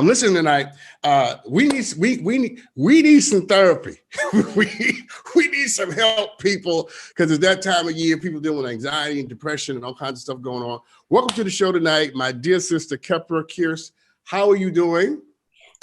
Listen tonight. We need some therapy. we need some help, people, because it's that time of year. People dealing with anxiety and depression and all kinds of stuff going on. Welcome to the show tonight, my dear sister Kheperah Kierce. How are you doing?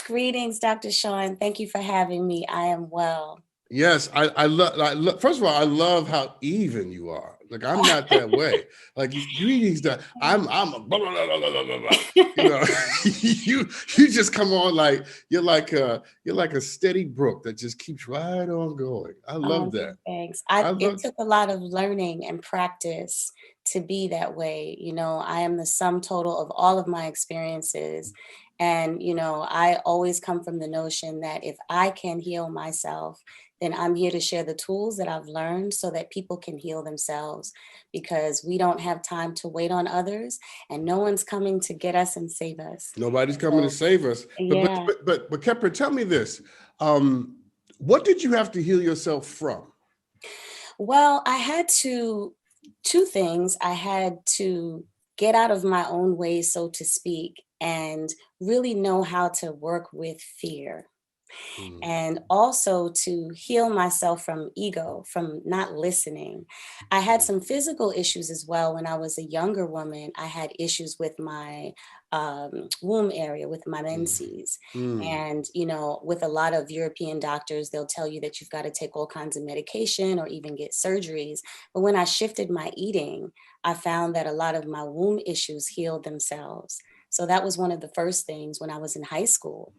Greetings, Dr. Sean. Thank you for having me. I am well. Yes, I love. First of all, I love how even you are. Like I'm not that way. Like greetings, that I'm a blah, blah, blah, blah, blah, blah, blah. You know, you just come on like you're like a steady brook that just keeps right on going. I love that. Thanks. I It love. took a lot of learning and practice to be that way. I am the sum total of all of my experiences. And, I always come from the notion that if I can heal myself, then I'm here to share the tools that I've learned so that people can heal themselves, because we don't have time to wait on others and no one's coming to get us and save us. Nobody's coming to So, save us. But but yeah. but but, but Kheperah, tell me this. What did you have to heal yourself from? Well, I had to, two things. I had to get out of my own way, so to speak, and really know how to work with fear, Mm, and also to heal myself from ego, from not listening. I had some physical issues as well. When I was a younger woman, I had issues with my womb area, with my mm, menses. mm. And, with a lot of European doctors, they'll tell you that you've got to take all kinds of medication or even get surgeries. But when I shifted my eating, I found that a lot of my womb issues healed themselves. So that was one of the first things when I was in high school.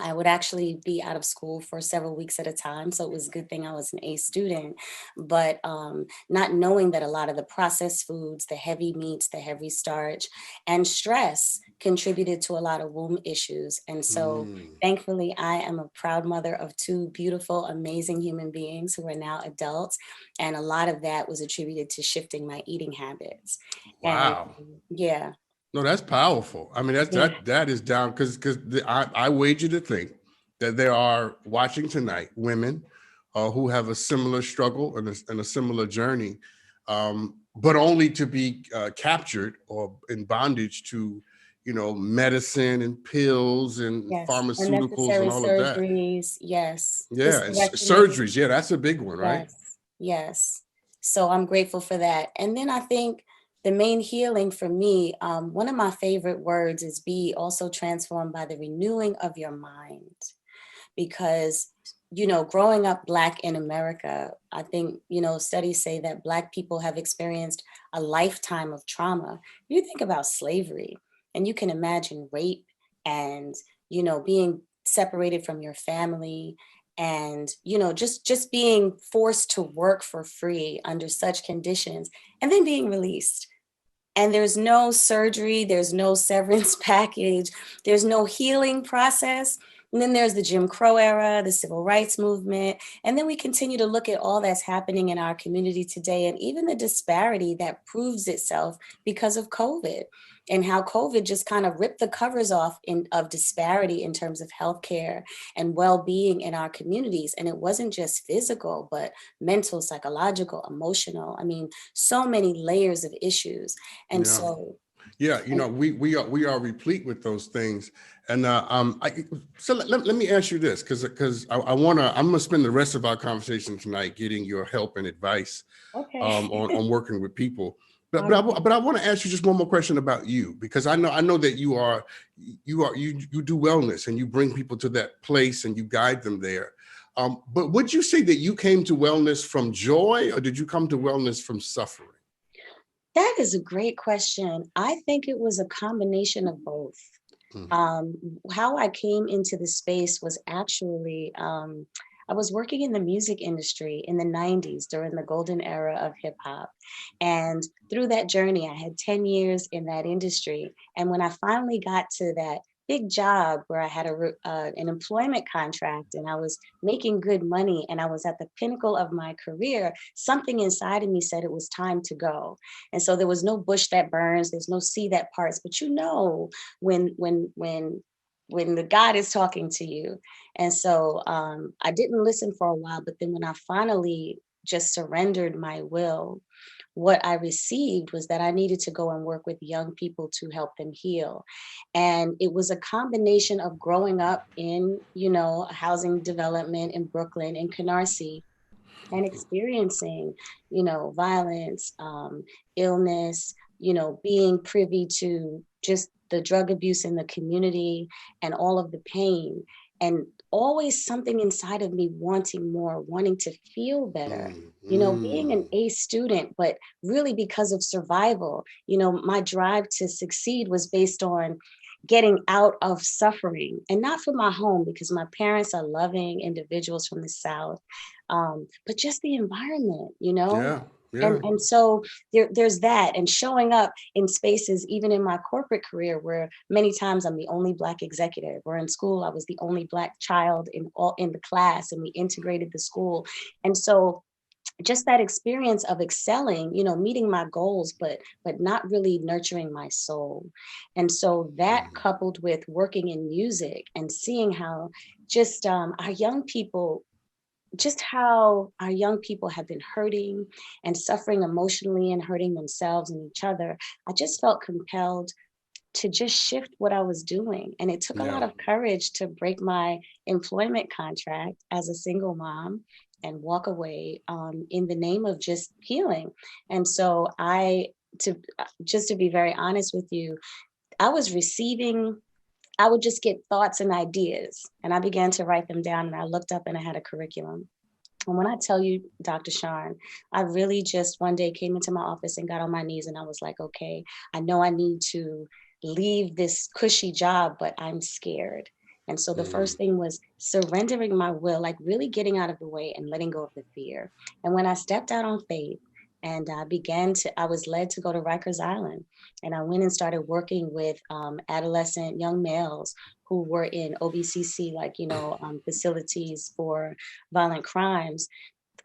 I would actually be out of school for several weeks at a time. So it was a good thing I was an A student. But not knowing that a lot of the processed foods, the heavy meats, the heavy starch, and stress contributed to a lot of womb issues. And so Mm. thankfully, I am a proud mother of two beautiful, amazing human beings who are now adults. And a lot of that was attributed to shifting my eating habits. And Wow. yeah, No, that's powerful. I mean, yeah, that is down because I wager to think that there are watching tonight women who have a similar struggle and a similar journey, but only to be captured or in bondage to, medicine and pills and yes. pharmaceuticals Unnecessary and all of that. surgeries. Yes. Yeah, and Hysterectomy. surgeries. Yeah, that's a big one, right? Yes. Yes. So I'm grateful for that. And then I think the main healing for me, one of my favorite words is be also transformed by the renewing of your mind. Because, growing up Black in America, I think, studies say that Black people have experienced a lifetime of trauma. You think about slavery, and you can imagine rape and, being separated from your family, and just being forced to work for free under such conditions, and then being released, and there's no surgery, there's no severance package, there's no healing process. And then there's the Jim Crow era, the civil rights movement. And then we continue to look at all that's happening in our community today, and even the disparity that proves itself because of COVID, and how COVID just kind of ripped the covers off of disparity in terms of healthcare and well-being in our communities. And it wasn't just physical, but mental, psychological, emotional. I mean, so many layers of issues. And Yeah. so, Yeah, and we are replete with those things, and so let me ask you this, because I'm gonna spend the rest of our conversation tonight getting your help and advice okay. on working with people, but All but I, right. wa- but I want to ask you just one more question about you, because I know that you do wellness and you bring people to that place and you guide them there, but would you say that you came to wellness from joy, or did you come to wellness from suffering? That is a great question. I think it was a combination of both. Mm, Um, how I came into the space was actually, I was working in the music industry in the 90s during the golden era of hip hop. And through that journey, I had 10 years in that industry. And when I finally got to that big job where I had an employment contract and I was making good money and I was at the pinnacle of my career, something inside of me said it was time to go. And so there was no bush that burns, there's no sea that parts, but when the God is talking to you. And so I didn't listen for a while, but then when I finally just surrendered my will, what I received was that I needed to go and work with young people to help them heal. And it was a combination of growing up in, housing development in Brooklyn, in Canarsie, and experiencing, violence, illness, being privy to just the drug abuse in the community and all of the pain. And always something inside of me wanting more, wanting to feel better. Mm, Being an mm. A student, but really because of survival, my drive to succeed was based on getting out of suffering, and not for my home because my parents are loving individuals from the South, but just the environment. Yeah, yeah. And so there's that, and showing up in spaces, even in my corporate career, where many times I'm the only Black executive, or in school I was the only Black child in the class, and we integrated the school. And so just that experience of excelling, meeting my goals, but not really nurturing my soul. And so that, Mhm. coupled with working in music and seeing how just our young people just how our young people have been hurting and suffering emotionally and hurting themselves and each other, I just felt compelled to just shift what I was doing. And it took a lot Yeah. of courage to break my employment contract as a single mom and walk away, in the name of just healing. And so to just to be very honest with you, I was receiving, I would just get thoughts and ideas, and I began to write them down, and I looked up and I had a curriculum. And when I tell you, Dr. Sharn, I really just one day came into my office and got on my knees, and I was like, okay, I know I need to leave this cushy job, but I'm scared. And so the Mm. first thing was surrendering my will, like really getting out of the way and letting go of the fear. And when I stepped out on faith, and I was led to go to Rikers Island. And I went and started working with adolescent young males who were in OBCC, like, facilities for violent crimes.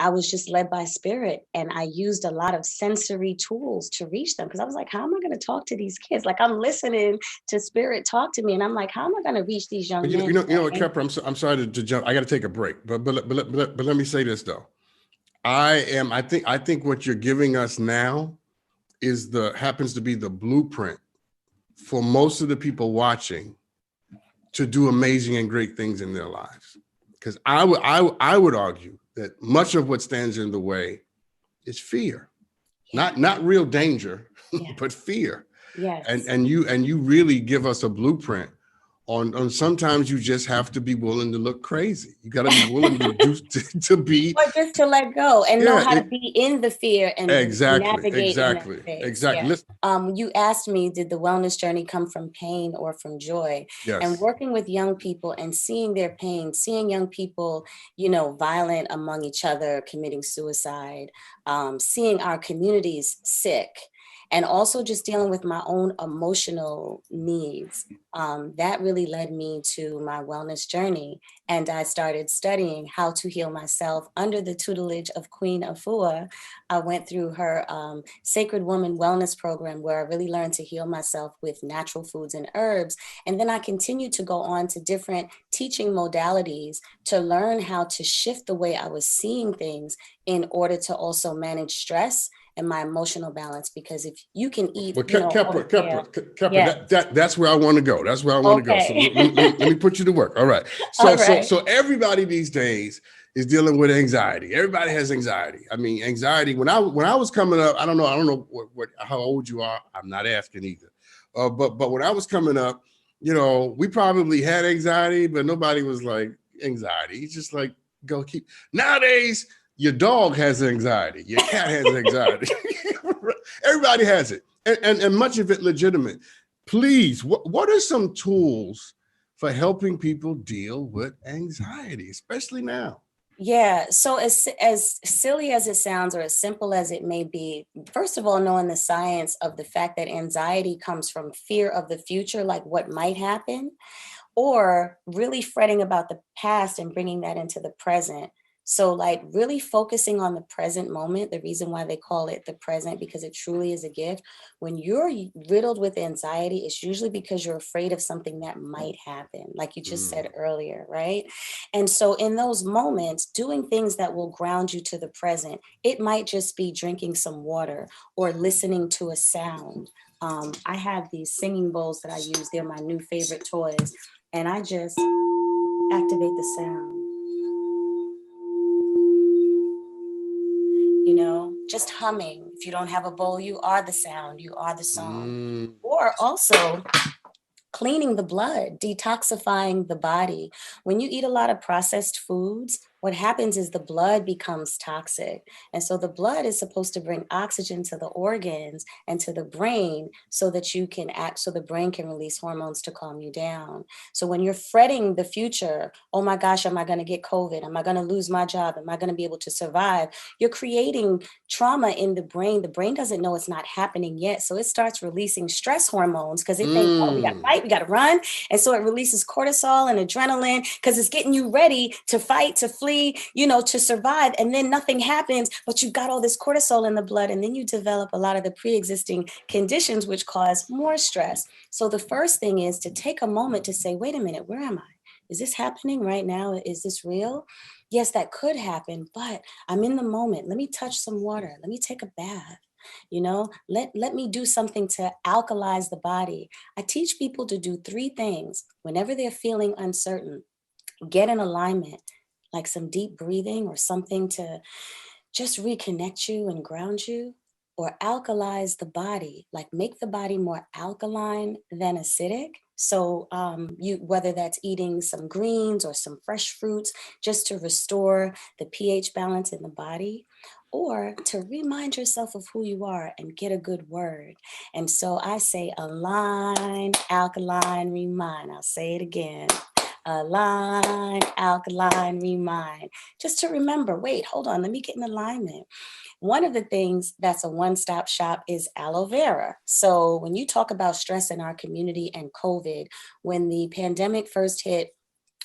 I was just led by spirit, and I used a lot of sensory tools to reach them, because I was like, how am I going to talk to these kids? Like, I'm listening to spirit talk to me, and I'm like, how am I going to reach these young But men who you know are what, Kepler, angry? I'm sorry to jump. I got to take a break, but let me say this though. I think what you're giving us now is happens to be the blueprint for most of the people watching to do amazing and great things in their lives. Because I would argue that much of what stands in the way is fear, Yeah, not real danger, yeah, but fear. yes. And you really give us a blueprint on sometimes you just have to be willing to look crazy. You got to be willing to do to be. Or just to let go and know Yeah, how to be in the fear and exactly, navigate in that exactly, space. exactly. Yeah. Listen, You asked me, did the wellness journey come from pain or from joy? And yes. working with young people and seeing their pain, seeing young people, violent among each other, committing suicide, seeing our communities sick, and also just dealing with my own emotional needs. That really led me to my wellness journey. And I started studying how to heal myself under the tutelage of Queen Afua. I went through her Sacred Woman Wellness Program, where I really learned to heal myself with natural foods and herbs. And then I continued to go on to different teaching modalities to learn how to shift the way I was seeing things in order to also manage stress and my emotional balance. Because if you can eat, Well, all the kale. Kepler, Yeah. that's where I want to go. That's where I want to go. So Okay. let me put you to work. All right. All right. So everybody these days is dealing with anxiety. Everybody has anxiety. I mean, anxiety. When I was coming up, I don't know how old you are. I'm not asking either. But when I was coming up, we probably had anxiety, but nobody was like anxiety. It's just like go keep. Nowadays, your dog has anxiety. Your cat has anxiety. Everybody has it, and much of it legitimate. Please, what are some tools for helping people deal with anxiety, especially now? Yeah. So as silly as it sounds, or as simple as it may be, first of all, knowing the science of the fact that anxiety comes from fear of the future, like what might happen, or really fretting about the past and bringing that into the present. So like really focusing on the present moment, the reason why they call it the present, because it truly is a gift. When you're riddled with anxiety, it's usually because you're afraid of something that might happen, like you just said earlier, right? And so in those moments, doing things that will ground you to the present, it might just be drinking some water or listening to a sound. I have these singing bowls that I use. They're my new favorite toys. And I just activate the sound. You know, just humming. If you don't have a bowl, you are the sound, you are the song. Or also cleaning the blood, detoxifying the body. When you eat a lot of processed foods, what happens is the blood becomes toxic. And so the blood is supposed to bring oxygen to the organs and to the brain so that you can act, so the brain can release hormones to calm you down. So when you're fretting the future, oh my gosh, am I going to get COVID? Am I going to lose my job? Am I going to be able to survive? You're creating trauma in the brain. The brain doesn't know it's not happening yet. So it starts releasing stress hormones because it thinks, oh, we got to fight, we got to run. And so it releases cortisol and adrenaline because it's getting you ready to fight, to flee, you know, to survive. And then nothing happens, but you've got all this cortisol in the blood. And then you develop a lot of the pre-existing conditions, which cause more stress. So the first thing is to take a moment to say, wait a minute, where am I? Is this happening right now? Is this real? Yes, that could happen, but I'm in the moment. Let me touch some water. Let me take a bath. You know, let me do something to alkalize the body. I teach people to do 3 things whenever they're feeling uncertain. Get in alignment, like some deep breathing or something to just reconnect you and ground you, or alkalize the body, like make the body more alkaline than acidic. So you, whether that's eating some greens or some fresh fruits, just to restore the pH balance in the body, or to remind yourself of who you are and get a good word. And so I say align, alkaline, remind. I'll say it again. Align, alkaline, remind. Just to remember, wait, hold on, let me get in alignment. One of the things that's a one-stop shop is aloe vera. So when you talk about stress in our community and COVID, when the pandemic first hit,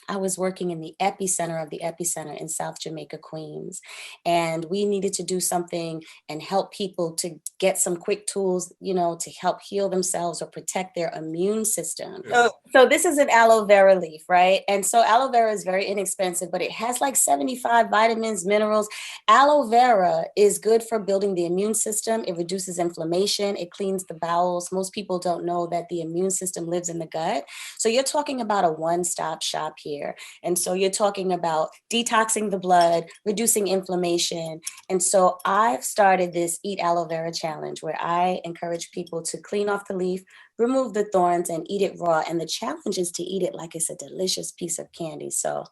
I was working in the epicenter in South Jamaica, Queens. And we needed to do something and help people to get some quick tools, you know, to help heal themselves or protect their immune system. So this is an aloe vera leaf, right? And so aloe vera is very inexpensive, but it has like 75 vitamins, minerals. Aloe vera is good for building the immune system. It reduces inflammation. It cleans the bowels. Most people don't know that the immune system lives in the gut. So you're talking about a one-stop shop here. And so you're talking about detoxing the blood, reducing inflammation. And so I've started this Eat Aloe Vera challenge where I encourage people to clean off the leaf, remove the thorns, and eat it raw. And the challenge is to eat it like it's a delicious piece of candy. So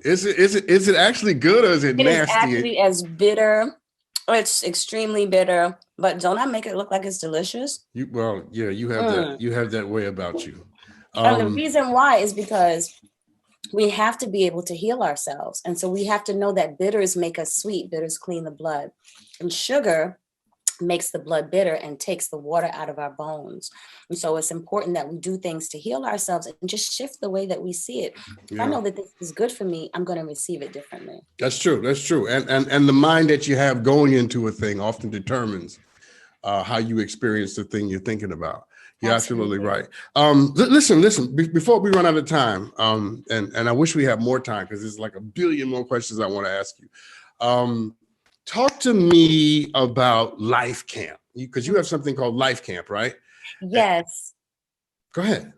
Is it actually good, or is it nasty? It is actually as bitter. It's extremely bitter, but don't I make it look like it's delicious? You have that. You have that way about you. And the reason why is because we have to be able to heal ourselves. And so we have to know that bitters make us sweet. Bitters clean the blood. And sugar makes the blood bitter and takes the water out of our bones. And so it's important that we do things to heal ourselves and just shift the way that we see it. If I know that this is good for me, I'm going to receive it differently. That's true. That's true. And the mind that you have going into a thing often determines how you experience the thing you're thinking about. You're absolutely right. Listen, before we run out of time, and I wish we had more time because there's like a billion more questions I want to ask you. Talk to me about Life Camp, because you have something called Life Camp, right? Yes. Go ahead.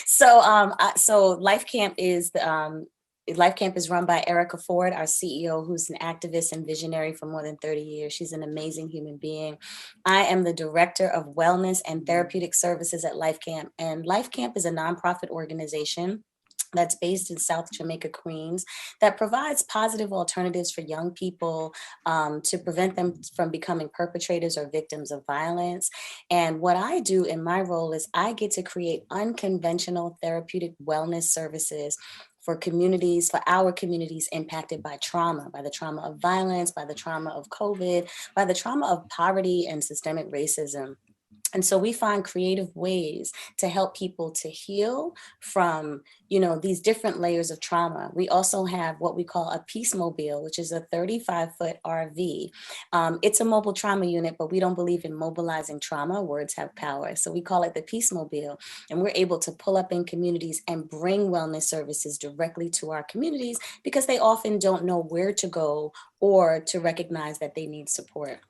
So Life Camp is Life Camp is run by Erica Ford, our CEO, who's an activist and visionary for more than 30 years. She's an amazing human being. I am the director of wellness and therapeutic services at Life Camp, and Life Camp is a nonprofit organization that's based in South Jamaica, Queens, that provides positive alternatives for young people to prevent them from becoming perpetrators or victims of violence. And what I do in my role is I get to create unconventional therapeutic wellness services for communities, for our communities impacted by trauma, by the trauma of violence, by the trauma of COVID, by the trauma of poverty and systemic racism. And so we find creative ways to help people to heal from, these different layers of trauma. We also have what we call a Peace Mobile, which is a 35-foot RV. It's a mobile trauma unit, but we don't believe in mobilizing trauma. Words have power. So we call it the Peace Mobile. And we're able to pull up in communities and bring wellness services directly to our communities because they often don't know where to go or to recognize that they need support.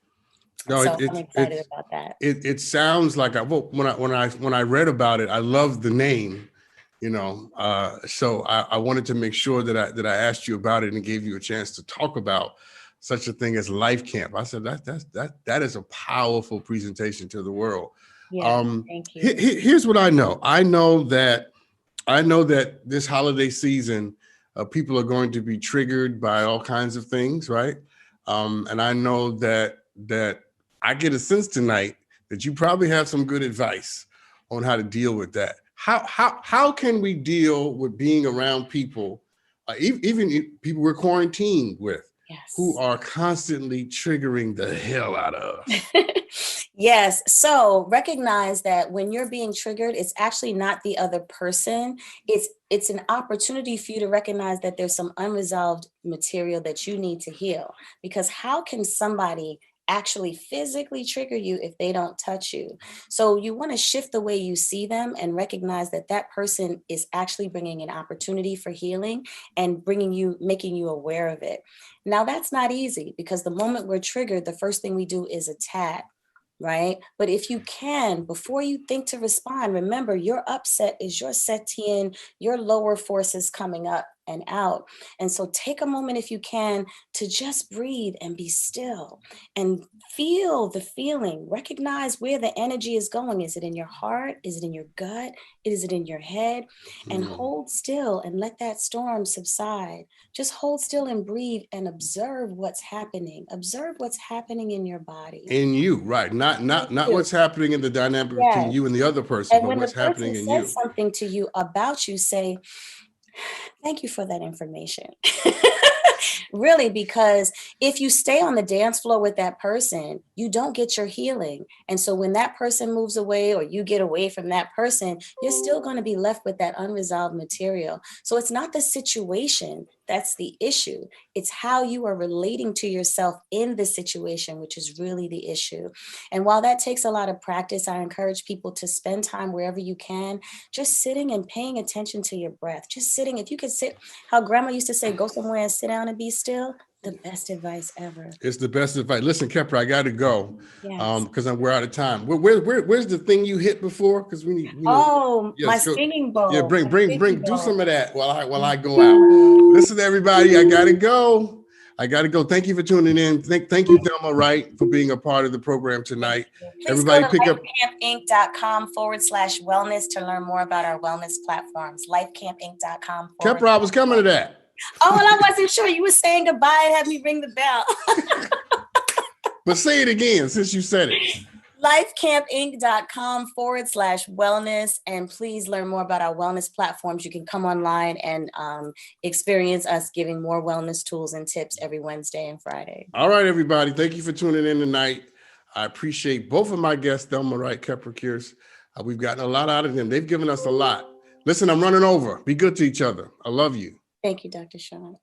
No, So I'm excited about that. It sounds like when I read about it, I love the name, so I wanted to make sure that I asked you about it and gave you a chance to talk about such a thing as Life Camp. I said that is a powerful presentation to the world. Yeah, thank you. Here's what I know. I know that this holiday season, people are going to be triggered by all kinds of things, right? And I know that I get a sense tonight that you probably have some good advice on how to deal with that. How can we deal with being around people, even people we're quarantined with, yes, who are constantly triggering the hell out of us? Yes. So recognize that when you're being triggered, it's actually not the other person. It's an opportunity for you to recognize that there's some unresolved material that you need to heal. Because how can somebody actually physically trigger you if they don't touch you? So you want to shift the way you see them and recognize that that person is actually bringing an opportunity for healing and making you aware of it. Now that's not easy because the moment we're triggered, the first thing we do is attack. Right? But if you can, before you think to respond, remember your upset is your setian, your lower forces coming up and out. And so take a moment if you can to just breathe and be still and feel the feeling. Recognize where the energy is going. Is it in your heart? Is it in your gut? Is it in your head? And hold still and let that storm subside. Just hold still and breathe and observe what's happening. Observe what's happening in your body. In you, right? Not what's happening in the dynamic between you and the other person, and but when what's the person happening in says you. something to you about you, say, thank you for that information. Really, because if you stay on the dance floor with that person, you don't get your healing. And so when that person moves away or you get away from that person, you're still going to be left with that unresolved material. So it's not the situation that's the issue. It's how you are relating to yourself in the situation, which is really the issue. And while that takes a lot of practice, I encourage people to spend time wherever you can, just sitting and paying attention to your breath. Just sitting. If you could sit, how grandma used to say, go somewhere and sit down and be still. The best advice ever. It's the best advice. Listen, Kheperah, I got to go because Yes. we're out of time. Where's the thing you hit before? Because we need. My singing bowl. Yeah, My singing do bowl. some of that while I go out. Listen, everybody, I gotta go. Thank you for tuning in. Thank you, Thelma Wright, for being a part of the program tonight. Please Everybody go to pick up lifecampinc.com/wellness to learn more about our wellness platforms. Lifecampinc.com. Kheperah, I was coming to that. Oh, well, I wasn't sure. You were saying goodbye and had me ring the bell. But say it again since you said it. Lifecampinc.com/wellness. And please learn more about our wellness platforms. You can come online and experience us giving more wellness tools and tips every Wednesday and Friday. All right, everybody. Thank you for tuning in tonight. I appreciate both of my guests, Thelma Wright, Kheperah. We've gotten a lot out of them. They've given us a lot. Listen, I'm running over. Be good to each other. I love you. Thank you, Dr. Sean.